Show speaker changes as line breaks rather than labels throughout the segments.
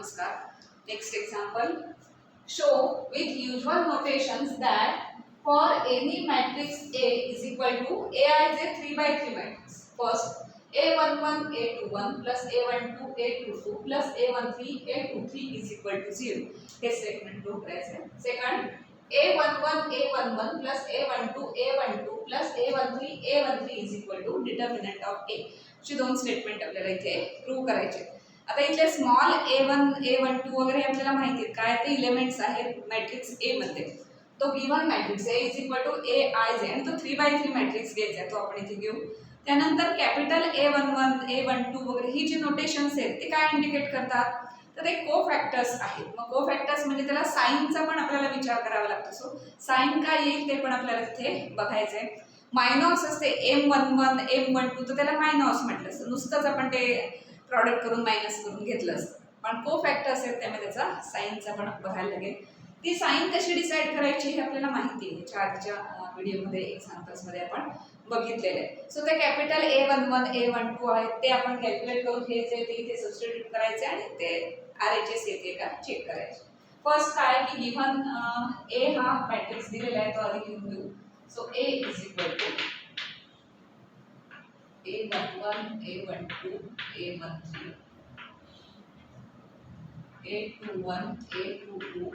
Namaskar. Next example. Show with usual notations that for any matrix A is equal to A is a 3 by 3 matrix. First, A11 A21 plus A12 A22 plus A13 A23 is equal to 0. हे statement prove करायचं आहे. Second, A11 A11 plus A12 A12 plus A13 A13 is equal to determinant of A. ची दोन statement आपल्याला इथे prove करायचे. आता इथले स्मॉल a1 a12 वगैरे आपल्याला माहिती आहेत काय ते एलिमेंट्स आहेत मॅट्रिक्स ए मध्ये. तो given matrix A is equal to A I J आणि तो 3 बाय 3 मॅट्रिक्स घ्यायचा आहे तो आपण इथे घेऊ. त्यानंतर कॅपिटल A11 A12 वगैरे ही जी नोटेशन्स आहेत ते काय इंडिकेट करतात तर ते कोफॅक्टर्स आहेत. मग कोफॅक्टर्स म्हणजे त्याला साइनचा पण आपल्याला विचार करावा लागतो. सो साइन काय येईल ते पण आपल्याला तिथे बघायचं आहे. मायनॉस असते M11 M12 तर त्याला मायनॉस म्हटलं असतं. नुसतंच आपण ते प्रॉडक्ट करून मायनस करून घेतलं असतं. पण कोफॅक्टर्स आहेत त्यामुळे त्याचा साइनचा पण बघायला लागेल. ती साइन कशी डिसाईड करायची हे आपल्याला माहिती आहे. चार्टच्या व्हिडिओमध्ये एक्झाम्पल्समध्ये आपण बघितलेलं आहे. सो ते कॅपिटल A11 A12 आहेत ते आपण कॅल्क्युलेट करून घ्यायचे ते इथे सबस्टिट्यूट करायचे आणि ते RHS येते का चेक करायचे. फर्स्ट काय की गिव्हन A हा मॅट्रिक्स दिलेला आहे तो आधी लिहून घेऊ. So A is equal to A11, A12, A13, A21, A22,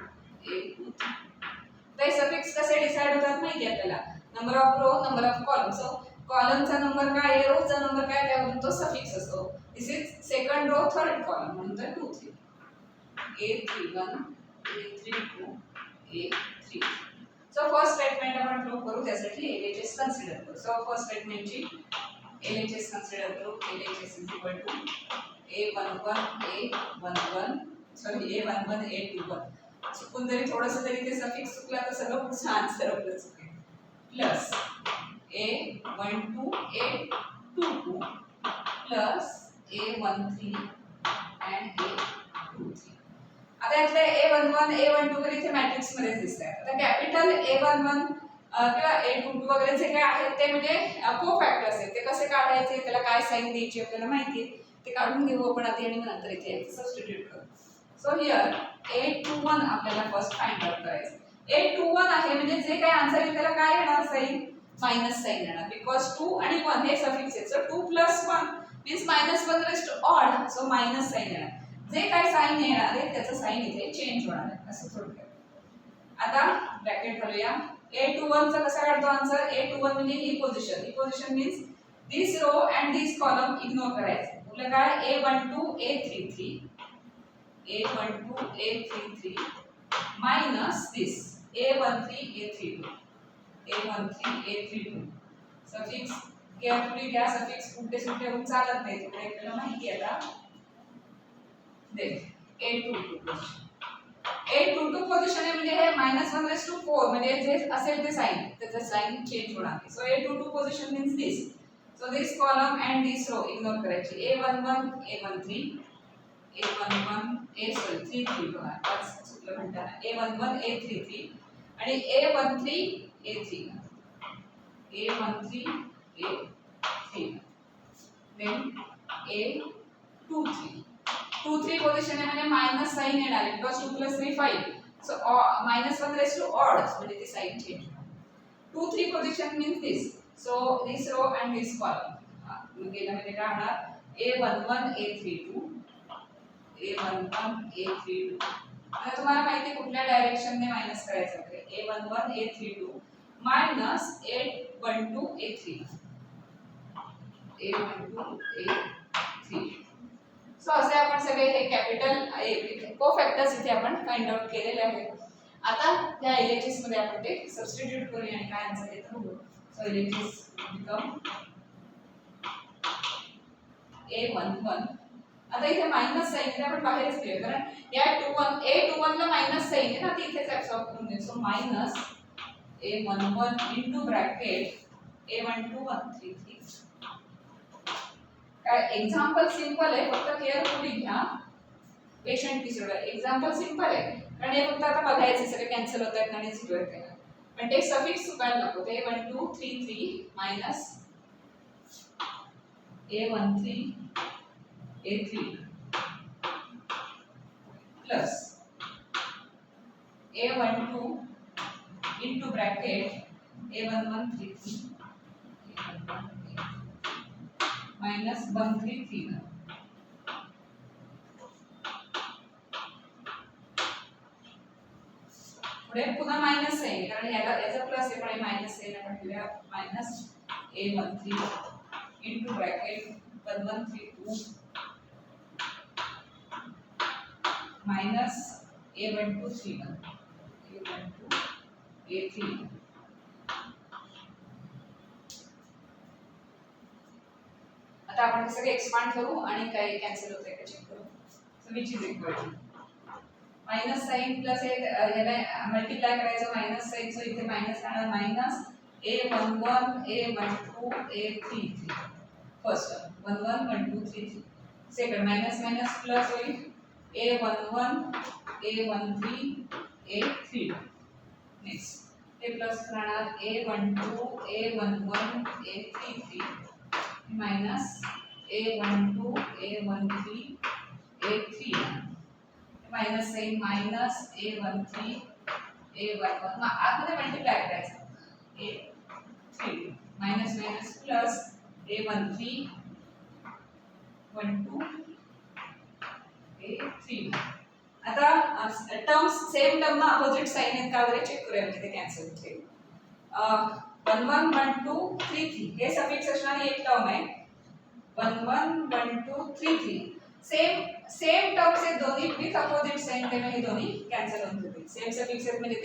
A23. ते सफिक्स कसे डिसाइड होतात माहिती आहे आपल्याला. Number of row, number of column. So कॉलमचा नंबर काय आहे, रोचा नंबर काय त्यावरून तो सफिक्स असतो. This is second row third column म्हणून तर 2 3. A31, A32, A3. So first statement आपण प्रूव्ह करू त्यासाठी LHS कन्सिडर करू. सो फर्स्ट स्टेटमेंटची LHS कन्सिडर करू. LHS is equal to A11 A11 sorry A11 A21 चुकून जरी थोडंसं तरी ते सफिक्स चुकला तर सगळं पुढचं आन्सर आपलं चुकेल. Plus A12 A22 plus A13 and A23. आता इथले A11 A12 वगैरे इथे मॅट्रिक्स मध्ये दिसतात. आता कॅपिटल A11 किंवा A22 वगैरे जे काय आहेत ते म्हणजे कोफॅक्टर्स आहेत. ते कसे काढायचे त्याला काय साइन द्यायची आपल्याला माहिती आहे. ते काढून घेऊ आपण आधी आणि नंतर इथे सबस्टिट्यूट करू. सो हियर A21 आपल्याला फर्स्ट फाइंड आउट करायचं. A21 आहे म्हणजे जे काय आन्सर आहे त्याला काय येणार साइन मायनस साइन येणार बिकॉज 2 आणि 1 हे सफिक्स आहेत. So 2 + 1 means -1 rest to odd so minus sign येणार. जे काय साइन येणार आहे त्याचं साइन इथे चेंज होणार आहे असं थोडक्यात. आता ब्रॅकेट घालूया. A21 चा कसा काढतो आन्सर. A21 म्हणजे ही position means this row and this column ignore करायचं. आपलं काय A12 A33 A12 A33 minus this A13 A32 A13 A32 suffix carefully घ्या. सफिक्स कुठे सुटे होऊन चालत नाही तिकडे आपल्याला माहिती आहे. आता A22 पोझिशन आहे म्हणजे हे -1/4 म्हणजे जे असेल ते साइन त्याचं साइन चेंज होणार आहे. So A22 position means this. So this column and this row ignore करायची. A11 A13 A11 A33 बघा पाच चुकलं म्हणताना A11 A33 आणि A13 A3 A13 A3 then A23 2 3 position आहे म्हणजे मायनस साइन येणार आहे because 2 + 3 5 so -1 rest to odd म्हणजे ती साइन चेंज होणार. 2 3 position means this. So this row and this column गेला म्हणजे काय होणार A11 A32 A11 A32 आता तुम्हाला माहिती आहे कुठल्या डायरेक्शनने मायनस करायचं आहे. A11 A32 minus A12 A3 A12 A3. So असे आपण सगळे हे कॅपिटल कोफॅक्टर्स इथे आपण फाइंड आउट केलेले आहेत. आता त्या LHS मध्ये आपण ते सबस्टिट्यूट करूया आणि काय आन्सर येतं बघू. सो LHS बिकम A11 आता इथे मायनस साइन आहे आपण बाहेरच घेऊया कारण या A21 ला मायनस साइन आहे ना ती इथेच ऍब्सॉर्ब करून घेऊ. So minus A11 into bracket A12 133 काय एक्झाम्पल सिंपल आहे फक्त केअरफुली घ्या. पेशंटली सोडवा. एक्झाम्पल सिंपल आहे कारण हे फक्त आता बघायचे सगळे कॅन्सल होत आहेत आणि 0 येते पण ते सफिक्स चुकायला नको. ते A1233 minus A13 A3 plus A12 into bracket A1133 minus 1331. पुढे पुन्हा मायनस आहे कारण याचा प्लस आहे पण मायनस आहे ना म्हटल्या minus A13 into bracket 1132 minus A1231 A31 आता आपण हे सगळे एक्सपांड करू आणि काय कॅन्सल होतंय का चेक करू. So which is equal to minus sign plus याला मल्टिप्लाय करायचं मायनस साइनचं इथे मायनस राहणार minus A11 A12 A33 first term 11 12 33 second minus minus plus होईल A11 A13 A32 नेक्स्ट हे प्लस राहणार A12 A11 A33 minus A12 A13 A31 minus sign minus A13 A11 आतमध्ये multiply करायचं A3 minus minus plus A13 12 A3 आता terms same term ना opposite sign आहेत का वगैरे चेक करूया म्हणजे ते कॅन्सल होते 11 12 33 हे सफिक्स असणारी एक टर्म आहे 11 12 33 सेम टर्म्स आहेत दोन्ही विथ अपोजिट साइन त्यामुळे हे दोन्ही कॅन्सल होऊन जातील सेम सफिक्स आहेत म्हणजे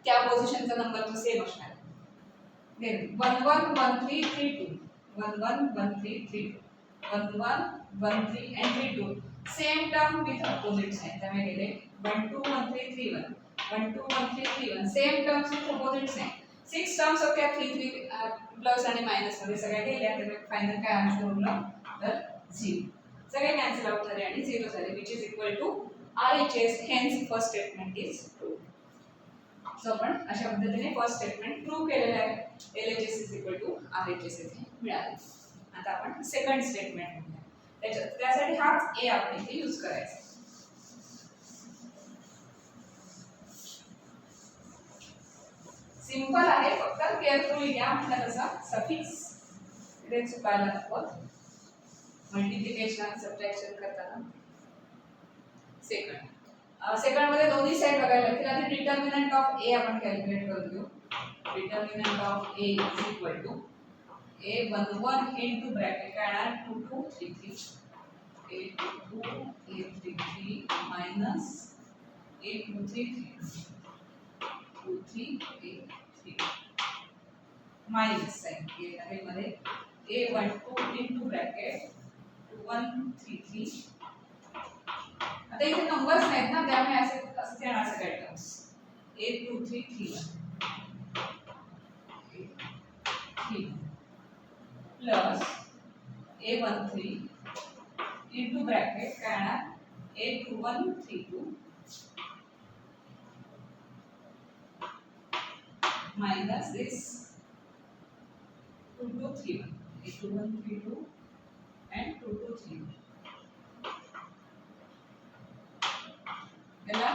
त्या पोझिशनचा नंबर तो सेम असणार then 11 13 32 11 13 32 11 13 and 32 same term with opposite sign त्यामुळे गेले 12 13 31 12 13 31 same terms with opposite sign 6 terms होत्या 3 3 प्लस आणि मायनस मध्ये सगळ्या गेल्या त्यामुळे फायनल काय आन्सर उरला तर 0 सगळे कॅन्सल आउट झाले आणि 0 झाले which is equal to RHS hence first statement is true. So आपण अशा पद्धतीने फर्स्ट स्टेटमेंट प्रूव्ह केलेलं आहे LHS is equal to RHS इथे मिळाले. आता आपण सेकंड स्टेटमेंट बघूया त्यासाठी हाच A आपण इथे यूज करायचा सिंपल आहे फक्त केअरफुली घ्या म्हटलं तसं सफिक्स इथे चुकायला नको मल्टिप्लिकेशन सबट्रॅक्शन करताना सेकंड मध्ये दोन्ही साइड बघायला लागतील आधी डिटर्मिनंट ऑफ A आपण कॅल्क्युलेट करून घेऊ determinant of A is equal to A11 into bracket काय येणार 2233 A22 A33 minus A233 23 minus sign ये मध्ये A12 इनटू ब्रॅकेट 2133 आता इथे नंबर्स नाहीत ना त्यामुळे असे असते येणार सगळे terms A2331 plus A13 into bracket काय येणार A2132 minus this 2231 2132 and 2231 याला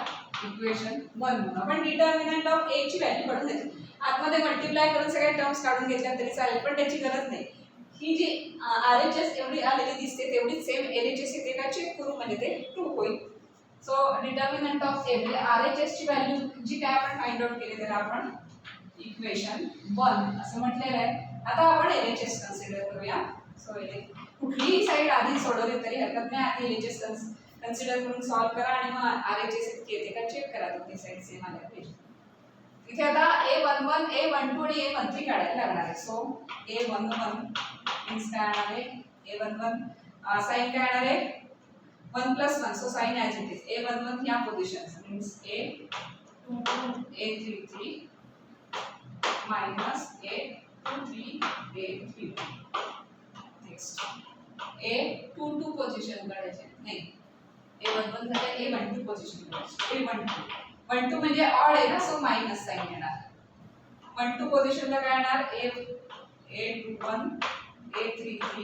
इक्वेशन 1 म्हणून आपण डिटर्मिनंट ऑफ A ची व्हॅल्यू काढून घेतली आतमध्ये मल्टिप्लाय करून सगळे टर्म्स काढून घेतल्या तरी चालेल पण त्याची गरज नाही ही जी RHS एवढी आलेली दिसते तेवढीच सेम LHS येते का चेक करू म्हणजे ते ट्रू होईल सो डिटर्मिनंट ऑफ A म्हणजे RHS ची व्हॅल्यू जी काय आपण फाइंड आउट केली त्याला आपण इक्वेशन 1 असं म्हटलेलं आहे आता आपण LHS कन्सिडर करूया सो कुठलीही साइड आधी सोडवली तरी हरकत नाही आधी LHS कन्सिडर करून सॉल्व करा आणि मग RHS इतकी येते का चेक करा दोन्ही साइड सेम आल्या पाहिजे इथे आता A11 A12 आणि A13 काढायला लागणार आहे सो A11 मीन्स काय येणार आहे A11 साइन काय येणार आहे 1 + 1 so sine as it is A11 ह्या positions means A22 A33 minus A23 A3 next A22 position काढायचे नाही A11 झाले A12 पोझिशन काढायचे A12 12 म्हणजे ऑड आहे ना सो मायनस साइन येणार 12 पोझिशनला काय येणार A21 A33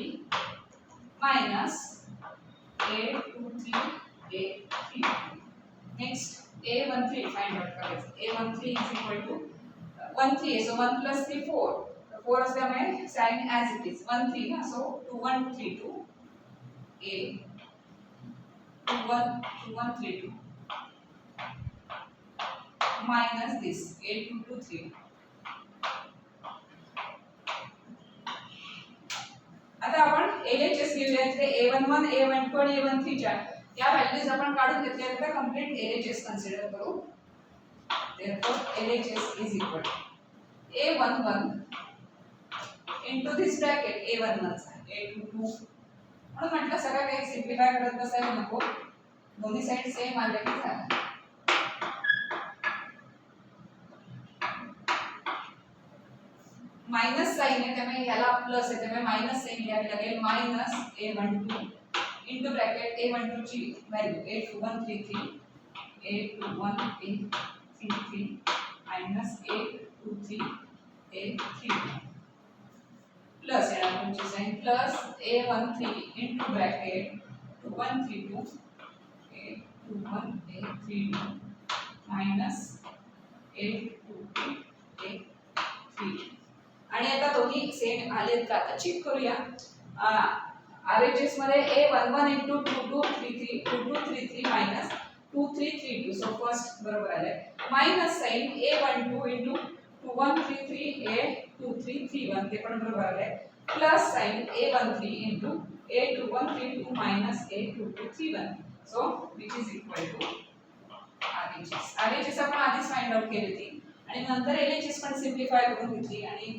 minus A23 A3 A13 find out करायचं. A13 इज इक्वल टू 13 आहे, सो 1 प्लस 3 4. 4 असल्यामुळे साइन ॲज इट इज 13 ना, सो 2132 A 2132 minus this 8223. आता आपण LHS घेऊया. ते A11 A12 आणि A13 च्या या व्हॅल्यूज आपण काढून घेतल्यानंतर कंप्लीट LHS कन्सिडर करू. therefore LHS is equal to A11 into this bracket A11 चा A22 म्हणून म्हटलं सगळं काही सिम्प्लिफाय करत बसायला नको, दोन्ही साइड सेम आले की झालं. माइनस साइन आहे त्यामुळे याला प्लस आहे त्यामुळे माइनस साइन घ्यावी लागेल. Minus A12 into bracket A12 ची value A2133 A2133 minus A23 A3 plus येणार तुमची sign plus A13 into bracket 2132 A21 A32 minus A23 A3. आणि आता दोन्ही सेम आलेत का आता चेक करूया. RHS मध्ये A11 into 2233 minus 2332, so first बरोबर आले. Minus sign A12 into 2133 A2331 ते पण बरोबर आले. Plus sign A13 into A2132 minus A2231, so which is equal to RHS. RHS आपण आधीच फाइंड आउट केली होती आणि नंतर LHS पण सिम्प्लिफाय करून घेतली आणि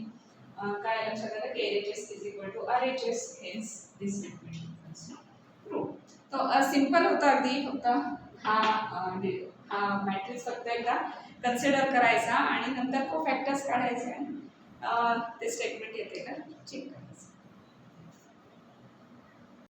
काय लक्षात आलं की LHS is equal to RHS, hence this equation is true. तो सिंपल होता अगदी, फक्त हा मॅट्रिक्स फक्त एकदा कन्सिडर करायचा आणि नंतर को फॅक्टर्स काढायचे. ते स्टेटमेंट येते का